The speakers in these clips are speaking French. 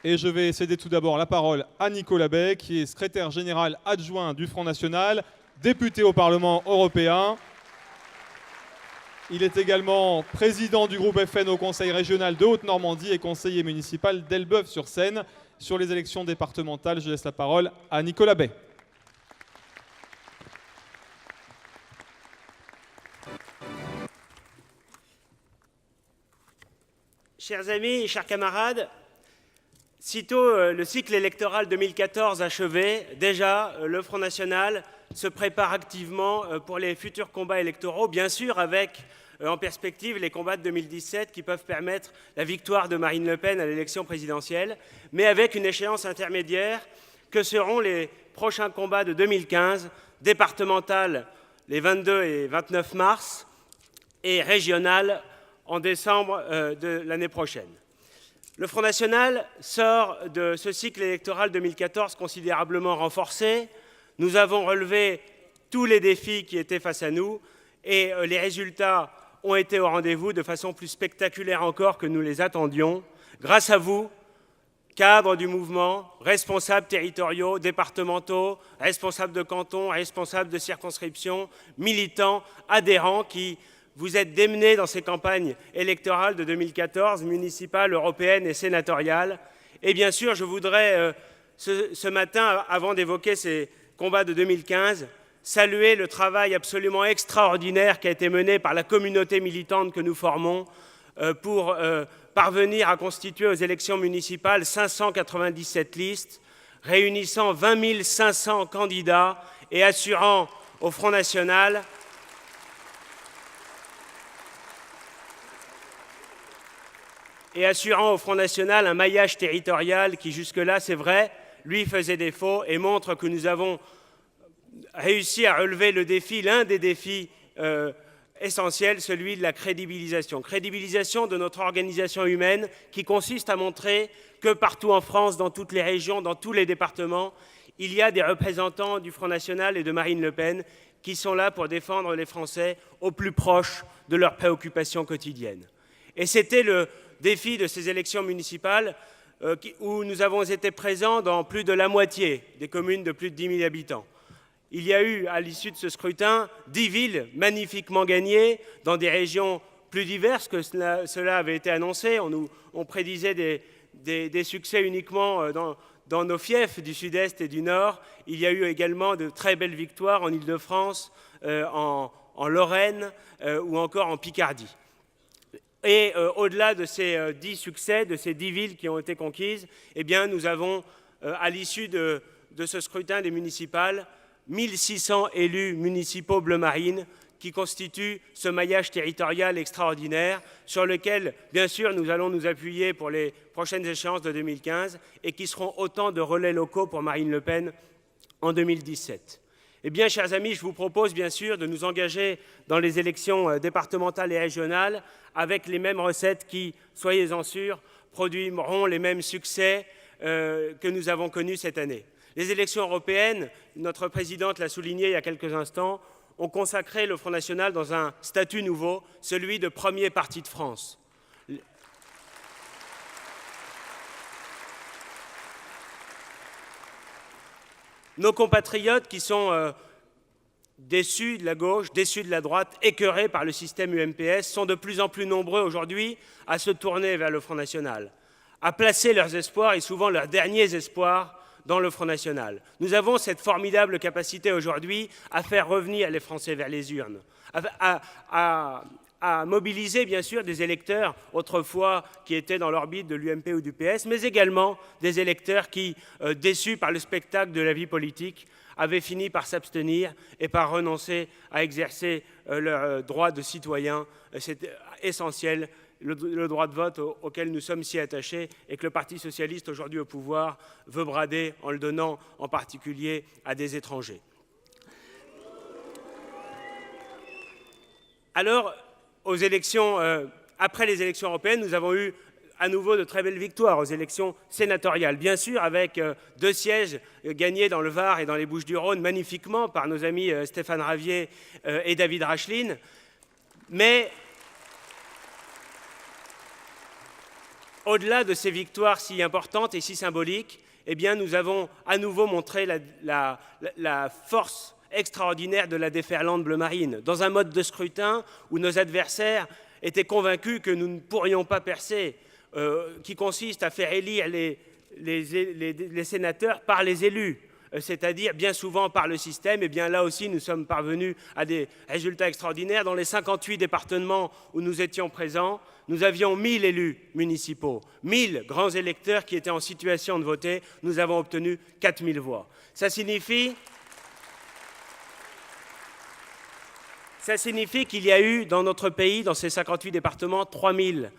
Et je vais céder tout d'abord la parole à Nicolas Bay, qui est secrétaire général adjoint du Front National, député au Parlement européen. Il est également président du groupe FN au Conseil régional de Haute-Normandie et conseiller municipal d'Elbeuf-sur-Seine. Sur les élections départementales, je laisse la parole à Nicolas Bay. Chers amis, chers camarades, sitôt le cycle électoral 2014 achevé, déjà le Front National se prépare activement pour les futurs combats électoraux, bien sûr avec en perspective les combats de 2017 qui peuvent permettre la victoire de Marine Le Pen à l'élection présidentielle, mais avec une échéance intermédiaire que seront les prochains combats de 2015, départementales les 22 et 29 mars et régionales en décembre de l'année prochaine. Le Front National sort de ce cycle électoral 2014 considérablement renforcé. Nous avons relevé tous les défis qui étaient face à nous et les résultats ont été au rendez-vous de façon plus spectaculaire encore que nous les attendions. Grâce à vous, cadres du mouvement, responsables territoriaux, départementaux, responsables de canton, responsables de circonscription, militants, adhérents qui vous êtes démenés dans ces campagnes électorales de 2014, municipales, européennes et sénatoriales. Et bien sûr, je voudrais ce matin, avant d'évoquer ces combats de 2015, saluer le travail absolument extraordinaire qui a été mené par la communauté militante que nous formons pour parvenir à constituer aux élections municipales 597 listes, réunissant 20 500 candidats et assurant au Front National un maillage territorial qui, jusque-là, c'est vrai, lui faisait défaut et montre que nous avons réussi à relever le défi, l'un des défis essentiels, celui de la crédibilisation. Crédibilisation de notre organisation humaine qui consiste à montrer que partout en France, dans toutes les régions, dans tous les départements, il y a des représentants du Front National et de Marine Le Pen qui sont là pour défendre les Français au plus proche de leurs préoccupations quotidiennes. Et c'était le défi de ces élections municipales où nous avons été présents dans plus de la moitié des communes de plus de 10 000 habitants. Il y a eu, à l'issue de ce scrutin, 10 villes magnifiquement gagnées dans des régions plus diverses que cela avait été annoncé. On prédisait des succès uniquement dans nos fiefs du sud-est et du nord. Il y a eu également de très belles victoires en Île-de-France, en Lorraine ou encore en Picardie. Et au-delà de ces 10 succès, de ces 10 villes qui ont été conquises, eh bien, nous avons, à l'issue de ce scrutin des municipales, 1600 élus municipaux bleu marine qui constituent ce maillage territorial extraordinaire sur lequel, bien sûr, nous allons nous appuyer pour les prochaines échéances de 2015 et qui seront autant de relais locaux pour Marine Le Pen en 2017. Eh bien, chers amis, je vous propose bien sûr de nous engager dans les élections départementales et régionales avec les mêmes recettes qui, soyez-en sûrs, produiront les mêmes succès que nous avons connus cette année. Les élections européennes, notre présidente l'a souligné il y a quelques instants, ont consacré le Front National dans un statut nouveau, celui de premier parti de France. Nos compatriotes qui sont déçus de la gauche, déçus de la droite, écœurés par le système UMPS, sont de plus en plus nombreux aujourd'hui à se tourner vers le Front National, à placer leurs espoirs et souvent leurs derniers espoirs dans le Front National. Nous avons cette formidable capacité aujourd'hui à faire revenir les Français vers les urnes, à mobiliser bien sûr des électeurs autrefois qui étaient dans l'orbite de l'UMP ou du PS, mais également des électeurs qui, déçus par le spectacle de la vie politique, avaient fini par s'abstenir et par renoncer à exercer leur droit de citoyen. C'est essentiel, le droit de vote auquel nous sommes si attachés et que le Parti socialiste, aujourd'hui au pouvoir, veut brader en le donnant en particulier à des étrangers. Alors, après les élections européennes, nous avons eu à nouveau de très belles victoires aux élections sénatoriales. Bien sûr, avec 2 sièges gagnés dans le Var et dans les Bouches-du-Rhône magnifiquement par nos amis Stéphane Ravier et David Racheline. Mais au-delà de ces victoires si importantes et si symboliques, eh bien, nous avons à nouveau montré la force extraordinaire de la déferlante bleu marine, dans un mode de scrutin où nos adversaires étaient convaincus que nous ne pourrions pas percer, qui consiste à faire élire les sénateurs par les élus, c'est-à-dire bien souvent par le système. Et bien là aussi, nous sommes parvenus à des résultats extraordinaires. Dans les 58 départements où nous étions présents, nous avions 1000 élus municipaux, 1000 grands électeurs qui étaient en situation de voter. Nous avons obtenu 4000 voix. Ça signifie qu'il y a eu dans notre pays, dans ces 58 départements, 3000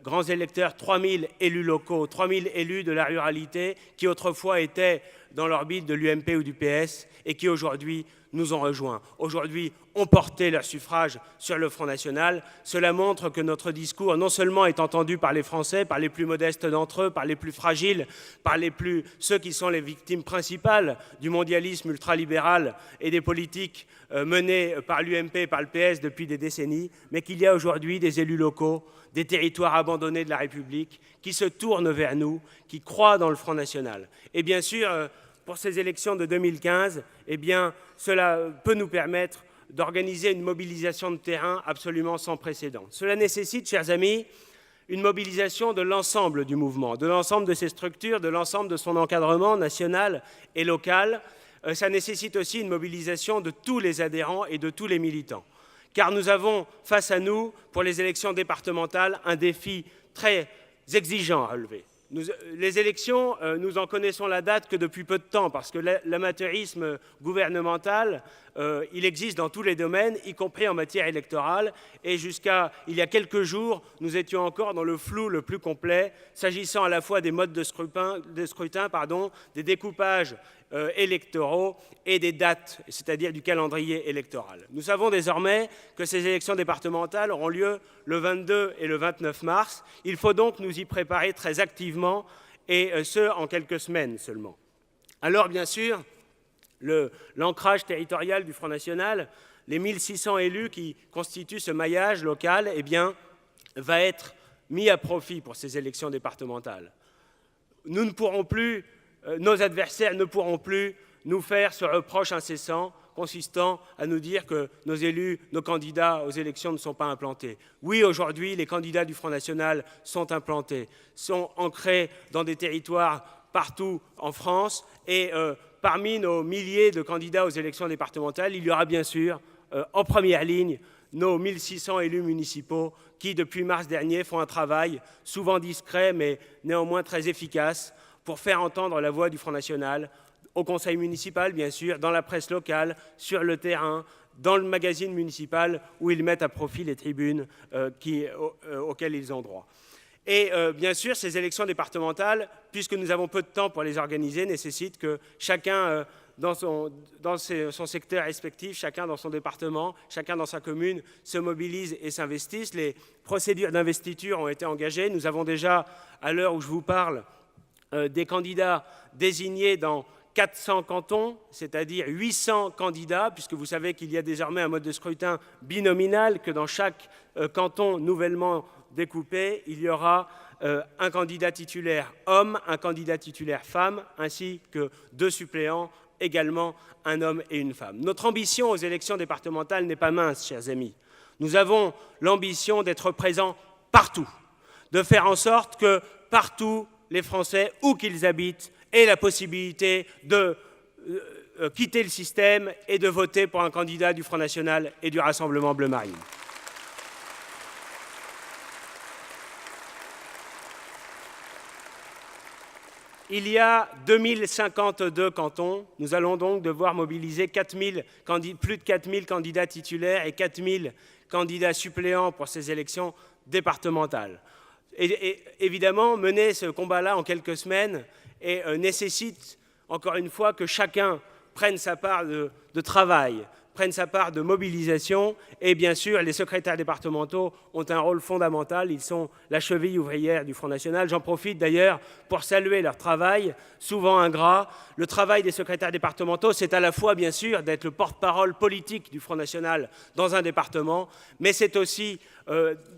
grands électeurs, 3000 élus locaux, 3000 élus de la ruralité qui autrefois étaient dans l'orbite de l'UMP ou du PS et qui aujourd'hui nous ont rejoints. Aujourd'hui, ont porté leur suffrage sur le Front National. Cela montre que notre discours, non seulement est entendu par les Français, par les plus modestes d'entre eux, par les plus fragiles, par ceux qui sont les victimes principales du mondialisme ultralibéral et des politiques menées par l'UMP et par le PS depuis des décennies, mais qu'il y a aujourd'hui des élus locaux, des territoires abandonnés de la République, qui se tournent vers nous, qui croient dans le Front National. Et bien sûr, pour ces élections de 2015, eh bien, cela peut nous permettre d'organiser une mobilisation de terrain absolument sans précédent. Cela nécessite, chers amis, une mobilisation de l'ensemble du mouvement, de l'ensemble de ses structures, de l'ensemble de son encadrement national et local. Ça nécessite aussi une mobilisation de tous les adhérents et de tous les militants. Car nous avons face à nous, pour les élections départementales, un défi très exigeant à relever. Les élections, nous en connaissons la date que depuis peu de temps, parce que l'amateurisme gouvernemental, il existe dans tous les domaines, y compris en matière électorale. Et jusqu'à il y a quelques jours, nous étions encore dans le flou le plus complet, s'agissant à la fois des modes de scrutin, des découpages électoraux et des dates, c'est-à-dire du calendrier électoral. Nous savons désormais que ces élections départementales auront lieu le 22 et le 29 mars. Il faut donc nous y préparer très activement, et ce, en quelques semaines seulement. Alors, bien sûr, l'ancrage territorial du Front National, les 1600 élus qui constituent ce maillage local, eh bien, va être mis à profit pour ces élections départementales. Nous ne pourrons plus, nos adversaires ne pourront plus nous faire ce reproche incessant consistant à nous dire que nos élus, nos candidats aux élections ne sont pas implantés. Oui, aujourd'hui, les candidats du Front National sont implantés, sont ancrés dans des territoires partout en France, et parmi nos milliers de candidats aux élections départementales, il y aura bien sûr, en première ligne, nos 1600 élus municipaux qui, depuis mars dernier, font un travail souvent discret, mais néanmoins très efficace, pour faire entendre la voix du Front National au conseil municipal, bien sûr, dans la presse locale, sur le terrain, dans le magazine municipal, où ils mettent à profit les tribunes auxquelles ils ont droit. Et bien sûr, ces élections départementales, puisque nous avons peu de temps pour les organiser, nécessitent que chacun dans son secteur respectif, chacun dans son département, chacun dans sa commune, se mobilise et s'investisse. Les procédures d'investiture ont été engagées. Nous avons déjà, à l'heure où je vous parle, des candidats désignés dans 400 cantons, c'est-à-dire 800 candidats, puisque vous savez qu'il y a désormais un mode de scrutin binominal, que dans chaque canton nouvellement découpé, il y aura un candidat titulaire homme, un candidat titulaire femme, ainsi que 2 suppléants, également un homme et une femme. Notre ambition aux élections départementales n'est pas mince, chers amis. Nous avons l'ambition d'être présents partout, de faire en sorte que partout, les Français, où qu'ils habitent, aient la possibilité de quitter le système et de voter pour un candidat du Front National et du Rassemblement Bleu Marine. Il y a 2052 cantons. Nous allons donc devoir mobiliser plus de 4000 candidats titulaires et 4000 candidats suppléants pour ces élections départementales. Et évidemment, mener ce combat-là en quelques semaines nécessite, encore une fois, que chacun prenne sa part de travail, prenne sa part de mobilisation. Et bien sûr, les secrétaires départementaux ont un rôle fondamental. Ils sont la cheville ouvrière du Front National. J'en profite d'ailleurs pour saluer leur travail, souvent ingrat. Le travail des secrétaires départementaux, c'est à la fois, bien sûr, d'être le porte-parole politique du Front National dans un département, mais c'est aussi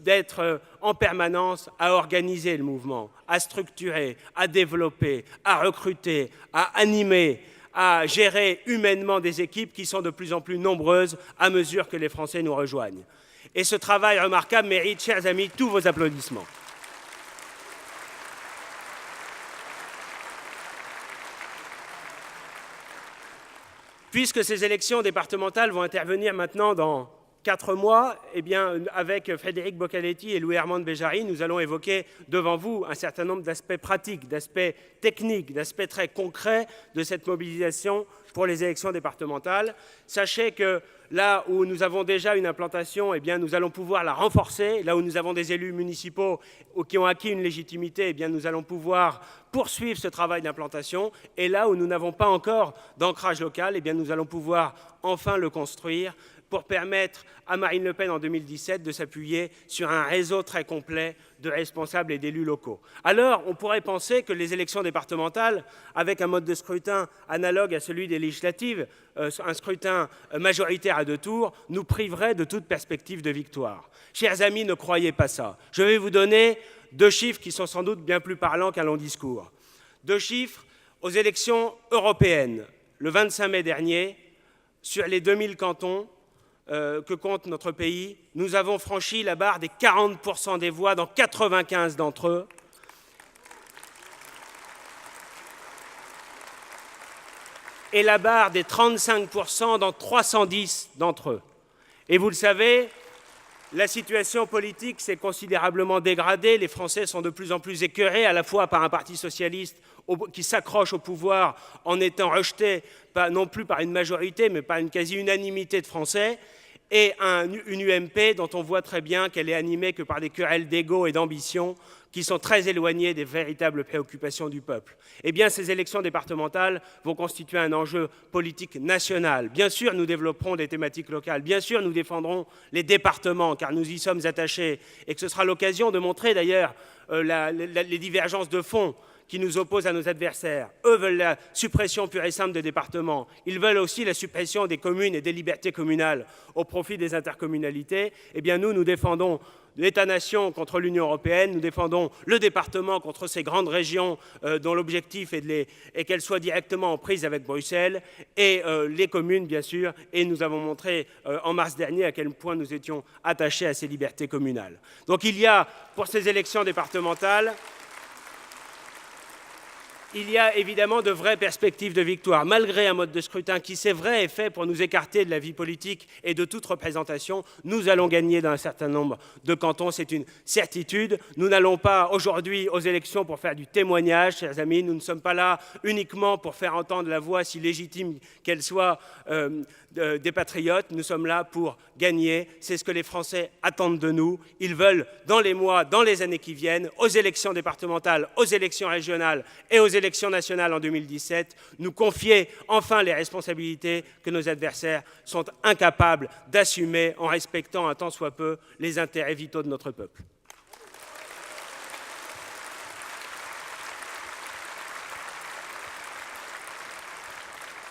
d'être en permanence à organiser le mouvement, à structurer, à développer, à recruter, à animer, à gérer humainement des équipes qui sont de plus en plus nombreuses à mesure que les Français nous rejoignent. Et ce travail remarquable mérite, chers amis, tous vos applaudissements. Puisque ces élections départementales vont intervenir maintenant dans 4 mois, eh bien, avec Frédéric Boccaletti et Louis-Armand Béjari, nous allons évoquer devant vous un certain nombre d'aspects pratiques, d'aspects techniques, d'aspects très concrets de cette mobilisation pour les élections départementales. Sachez que là où nous avons déjà une implantation, eh bien, nous allons pouvoir la renforcer. Là où nous avons des élus municipaux qui ont acquis une légitimité, eh bien, nous allons pouvoir poursuivre ce travail d'implantation. Et là où nous n'avons pas encore d'ancrage local, eh bien, nous allons pouvoir enfin le construire pour permettre à Marine Le Pen en 2017 de s'appuyer sur un réseau très complet de responsables et d'élus locaux. Alors, on pourrait penser que les élections départementales, avec un mode de scrutin analogue à celui des législatives, un scrutin majoritaire à 2 tours, nous priverait de toute perspective de victoire. Chers amis, ne croyez pas ça. Je vais vous donner 2 chiffres qui sont sans doute bien plus parlants qu'un long discours. 2 chiffres aux élections européennes. Le 25 mai dernier, sur les 2000 cantons que compte notre pays, nous avons franchi la barre des 40% des voix dans 95 d'entre eux. Et la barre des 35% dans 310 d'entre eux. Et vous le savez, la situation politique s'est considérablement dégradée. Les Français sont de plus en plus écœurés, à la fois par un parti socialiste qui s'accroche au pouvoir en étant rejeté, non plus par une majorité, mais par une quasi-unanimité de Français, et une UMP dont on voit très bien qu'elle est animée que par des querelles d'ego et d'ambition qui sont très éloignées des véritables préoccupations du peuple. Eh bien, ces élections départementales vont constituer un enjeu politique national. Bien sûr, nous développerons des thématiques locales. Bien sûr, nous défendrons les départements, car nous y sommes attachés. Et que ce sera l'occasion de montrer d'ailleurs les divergences de fond qui nous opposent à nos adversaires. Eux veulent la suppression pure et simple des départements. Ils veulent aussi la suppression des communes et des libertés communales au profit des intercommunalités. Eh bien, nous défendons l'État-nation contre l'Union européenne, nous défendons le département contre ces grandes régions dont l'objectif est qu'elles soient directement en prise avec Bruxelles, et les communes, bien sûr, et nous avons montré en mars dernier à quel point nous étions attachés à ces libertés communales. Donc il y a, pour ces élections départementales, il y a évidemment de vraies perspectives de victoire, malgré un mode de scrutin qui, c'est vrai, est fait pour nous écarter de la vie politique et de toute représentation. Nous allons gagner dans un certain nombre de cantons, c'est une certitude. Nous n'allons pas aujourd'hui aux élections pour faire du témoignage, chers amis. Nous ne sommes pas là uniquement pour faire entendre la voix, si légitime qu'elle soit, des patriotes. Nous sommes là pour gagner. C'est ce que les Français attendent de nous. Ils veulent, dans les mois, dans les années qui viennent, aux élections départementales, aux élections régionales et aux élections nationales en 2017, nous confier enfin les responsabilités que nos adversaires sont incapables d'assumer en respectant un tant soit peu les intérêts vitaux de notre peuple.